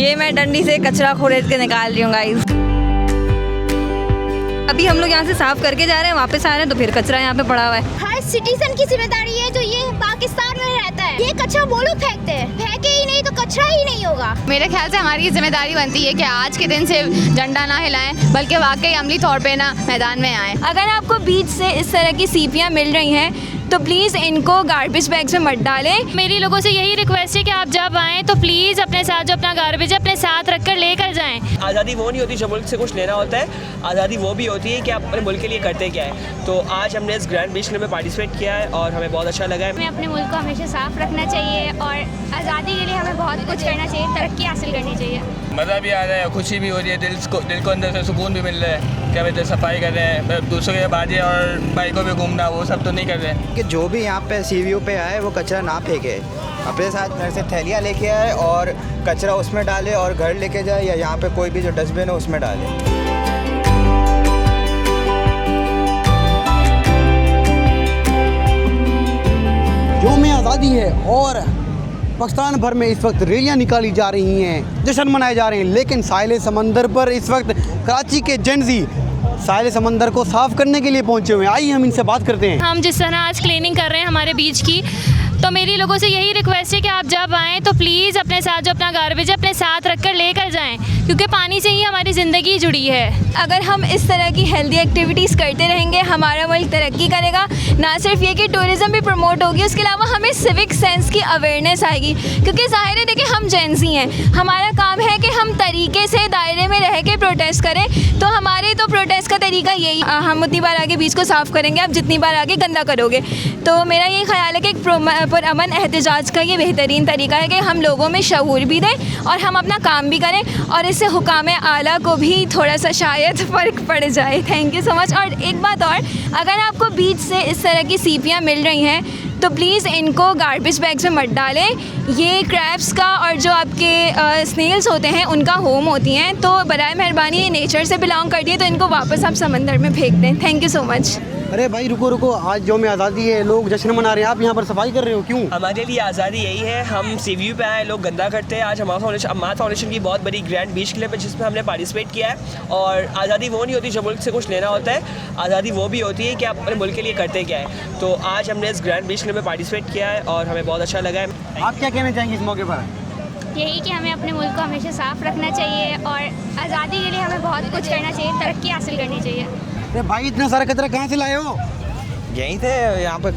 ये मैं डंडी से कचरा खोद के निकाल रही हूँ गाइस। अभी हम लोग यहाँ से साफ करके जा रहे हैं, वापस आ रहे हैं तो फिर कचरा यहाँ पे पड़ा हुआ है। हर सिटीजन की जिम्मेदारी है जो ये पाकिस्तान में रहता है। ये कचरा वो लोग फेंकते हैं, फेंके ही नहीं तो कचरा ही नहीं होगा। मेरे ख्याल से हमारी ये जिम्मेदारी बनती है कि आज के दिन सिर्फ झंडा ना हिलाएं बल्कि वाकई अमली तौर पे ना मैदान में आएँ। अगर आपको बीच से इस तरह की सीपियाँ मिल रही हैं तो प्लीज़ इनको गार्बेज बैग्स में मत डालें। मेरी लोगों से यही रिक्वेस्ट है कि आप जब आएँ तो प्लीज़ अपने साथ जो अपना गार्बेज अपने साथ रख कर लेकर जाएँ। आज़ादी वो नहीं होती जो मुल्क से कुछ लेना होता है, आज़ादी वो भी होती है कि आप अपने मुल्क के लिए करते क्या है। तो आज हमने इस ग्रैंड बीच क्लब में पार्टिसिपेट किया है और हमें बहुत अच्छा लगा है। हमें अपने मुल्क को हमेशा साफ रखना चाहिए और आज़ादी के लिए हमें बहुत कुछ करना चाहिए, तरक्की हासिल करनी चाहिए। मज़ा भी आ रहा है, खुशी भी हो रही है, दिल को अंदर से सुकून भी मिल रहा है। क्या कहते हैं, सफाई कर रहे हैं, दूसरों के बाजे और बाइकों पे घूमना वो सब तो नहीं कर रहे हैं। कि जो भी यहाँ पे सीवीओ पे आए वो कचरा ना फेंके, अपने साथ घर से थैलियाँ लेके आए और कचरा उसमें डाले और घर लेके जाए या यहाँ पे कोई भी जो डस्टबिन है उसमें डाले। यौम आज़ादी है और पाकिस्तान भर में इस वक्त रैलियां निकाली जा रही हैं, जश्न मनाए जा रहे हैं, लेकिन साहिल समंदर पर इस वक्त कराची के जेंजी साहिल समंदर को साफ़ करने के लिए पहुंचे हुए हैं। आइए हम इनसे बात करते हैं। हम जिस तरह आज क्लीनिंग कर रहे हैं हमारे बीच की, तो मेरी लोगों से यही रिक्वेस्ट है कि आप जब आएँ तो प्लीज़ अपने साथ जो अपना गार्बेज अपने साथ रख कर लेकर जाएँ, क्योंकि पानी से ही हमारी ज़िंदगी जुड़ी है। अगर हम इस तरह की हेल्दी एक्टिविटीज़ करते रहेंगे हमारा मुल्क तरक्की करेगा। ना सिर्फ ये कि टूरिज़्म भी प्रमोट होगी, उसके अलावा हमें सिविक सेंस की अवेयरनेस आएगी, क्योंकि ज़ाहिर है देखिए हम जेंजी हैं, हमारा काम है कि हम तरीके से दायरे में रह के प्रोटेस्ट करें। तो हमारे तो प्रोटेस्ट का तरीका यही, हम उतनी बार आगे बीच को साफ़ करेंगे, आप जितनी बार आगे गंदा करोगे। तो मेरा ये ख्याल है कि पुरअमन एहतजाज का ये बेहतरीन तरीका है कि हम लोगों में शऊर भी दें और हम अपना काम भी करें, और इससे हुकाम आला को भी थोड़ा सा शायद फ़र्क पड़ जाए। Thank you so much. और एक बात और, अगर आपको बीच से इस तरह की सीपियाँ मिल रही हैं तो प्लीज़ इनको गार्बेज बैग्स में मत डालें। ये क्रैब्स का और जो आपके स्नेल्स होते हैं उनका होम होती हैं, तो बराए मेहरबानी ये नेचर से बिलोंग करती है, तो इनको वापस आप समंदर में फेंक दें। Thank you so much. अरे भाई रुको, आज यौम आज़ादी है, लोग जश्न मना रहे हैं, आप यहाँ पर सफाई कर रहे हो, क्यों? हमारे लिए आज़ादी यही है, हम सीवीयू पे आए, लोग गंदा करते हैं। आज हमारा फाउंडेशन की बहुत बड़ी ग्रैंड बीच क्लब है जिसमें हमने पार्टिसिपेट किया है। और आज़ादी वो नहीं होती जो मुल्क से कुछ लेना होता है, आज़ादी वो भी होती है कि आप अपने मुल्क के लिए करते क्या है। तो आज हमने इस ग्रैंड बीच क्लब में पार्टिसिपेट किया है और हमें बहुत अच्छा लगा है। आप क्या कहना चाहेंगे इस मौके पर? यही कि हमें अपने मुल्क को हमेशा साफ रखना चाहिए और आज़ादी के लिए हमें बहुत कुछ करना चाहिए, तरक्की हासिल करनी चाहिए। अरे भाई इतना सारा कचरा कहाँ से लाए हो? यहीं थे, यहाँ पे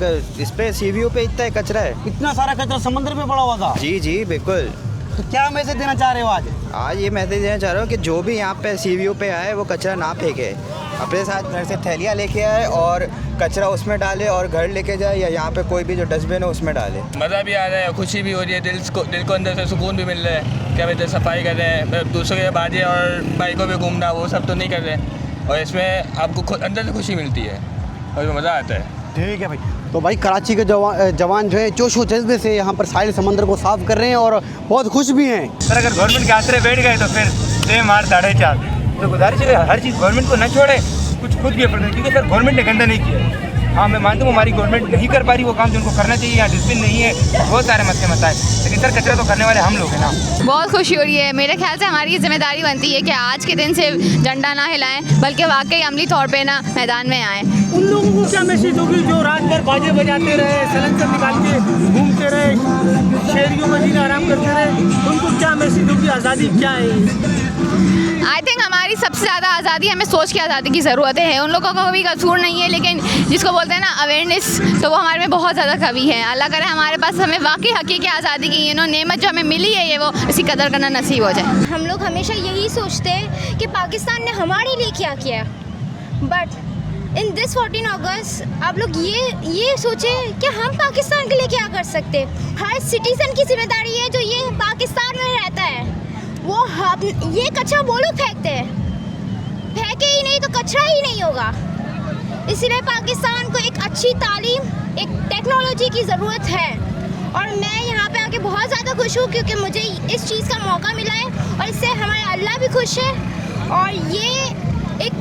इस पे सीवीओ पे इतना कचरा है। इतना सारा कचरा समंदर में पड़ा हुआ था? जी बिल्कुल। तो क्या मैसेज देना चाह रहे हो आज? ये मैसेज देना चाह रहा हूँ कि जो भी यहाँ पे सीवीओ पे आए वो कचरा ना फेंके, अपने साथ घर से थैलियाँ लेके आए और कचरा उसमें डाले और घर लेके जाए या यहाँ पे कोई भी जो डस्टबिन है उसमें डाले। मज़ा भी आ रहा है, खुशी भी हो रही है, दिल को अंदर से सुकून भी मिल रहा है। क्या कहते हैं, सफाई कर रहे हैं, दूसरों के बाजे और बाइकों पे घूमना वो सब तो नहीं कर रहे हैं, और इसमें आपको अंदर से खुशी मिलती है और मज़ा आता है। ठीक है भाई। तो भाई कराची के जवान जो है जोशो जज्बे से यहाँ पर साहिल समंदर को साफ कर रहे हैं और बहुत खुश भी हैं। सर अगर गवर्नमेंट के आसरे बैठ गए तो फिर 6 मार 4.5। तो गुजारिश है हर चीज़ गवर्नमेंट को न छोड़े, कुछ खुद भी अपने, क्योंकि सर गवर्नमेंट ने गंदा नहीं किया। हाँ मैं मानता हूँ हमारी गवर्नमेंट नहीं कर पा रही वो काम जो उनको करना चाहिए, यहाँ डस्टबिन नहीं है, बहुत सारे मसले, लेकिन सर कचरा तो करने वाले हम लोग हैं ना। बहुत खुशी हो रही है। मेरे ख्याल से हमारी ये जिम्मेदारी बनती है कि आज के दिन सिर्फ झंडा ना हिलाएं बल्कि वाकई अमली तौर पे ना मैदान में आएँ। उन लोगों को क्या मैसेज होगी जो रात भर बाजे बजाते रहे, सलेंसर निकाल के घूमते रहे, शहरियों में जीना आराम करते रहे, उनको क्या मैसेज होगी? आज़ादी क्या है? आई थिंक हमारी सबसे ज़्यादा आज़ादी, हमें सोच की आज़ादी की ज़रूरत है। उन लोगों का कोई कसूर नहीं है, लेकिन जिसको बोलते हैं ना अवेयरनेस, तो वो हमारे में बहुत ज़्यादा कमी है। अल्लाह करे हमारे पास हमें वाकई हकीकी आज़ादी की नेमत जो हमें मिली है ये वो इसी कदर करना नसीब हो जाए। हम लोग हमेशा यही सोचते हैं कि पाकिस्तान ने हमारे लिए क्या किया, बट इन दिस 14 अगस्त आप लोग ये सोचें कि हम पाकिस्तान के लिए क्या कर सकते। हर सिटीज़न की जिम्मेदारी है जो ये पाकिस्तान में रहता है, ये कचरा वो लोग फेंकते हैं, फेंके ही नहीं तो कचरा ही नहीं होगा। इसलिए पाकिस्तान को एक अच्छी तालीम, एक टेक्नोलॉजी की ज़रूरत है, और मैं यहाँ पे आके बहुत ज़्यादा खुश हूँ क्योंकि मुझे इस चीज़ का मौका मिला है और इससे हमारे अल्लाह भी खुश है। और ये एक